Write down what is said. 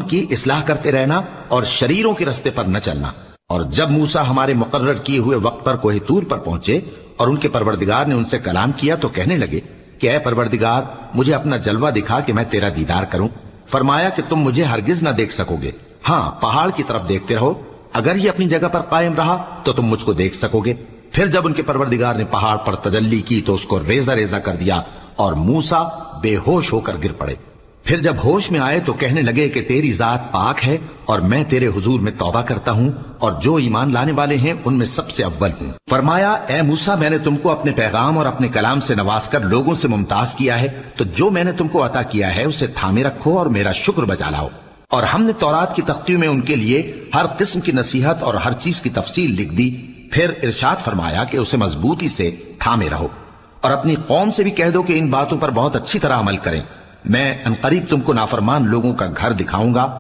کی اصلاح کرتے رہنا اور شریروں کے رستے پر نہ چلنا۔ اور جب موسیٰ ہمارے مقرر کیے ہوئے وقت پر کوہ طور پر پہنچے اور ان کے پروردگار نے ان سے کلام کیا تو کہنے لگے کہ اے پروردگار مجھے اپنا جلوہ دکھا کہ میں تیرا دیدار کروں۔ فرمایا کہ تم مجھے ہرگز نہ دیکھ سکو گے، ہاں پہاڑ کی طرف دیکھتے رہو، اگر یہ اپنی جگہ پر قائم رہا تو تم مجھ کو دیکھ سکو گے۔ پھر جب ان کے پروردگار نے پہاڑ پر تجلی کی تو اس کو ریزہ ریزہ کر دیا اور موسیٰ بے ہوش ہو کر گر پڑے۔ پھر جب ہوش میں آئے تو کہنے لگے کہ تیری ذات پاک ہے اور میں تیرے حضور میں توبہ کرتا ہوں اور جو ایمان لانے والے ہیں ان میں سب سے اول ہوں۔ فرمایا اے موسیٰ میں نے تم کو اپنے پیغام اور اپنے کلام سے نواز کر لوگوں سے ممتاز کیا ہے، تو جو میں نے تم کو عطا کیا ہے اسے تھامے رکھو اور میرا شکر بجا لاؤ۔ اور ہم نے تورات کی تختیوں میں ان کے لیے ہر قسم کی نصیحت اور ہر چیز کی تفصیل لکھ دی۔ پھر ارشاد فرمایا کہ اسے مضبوطی سے تھامے رہو اور اپنی قوم سے بھی کہہ دو کہ ان باتوں پر بہت اچھی طرح عمل کریں، میں عنقریب تم کو نافرمان لوگوں کا گھر دکھاؤں گا۔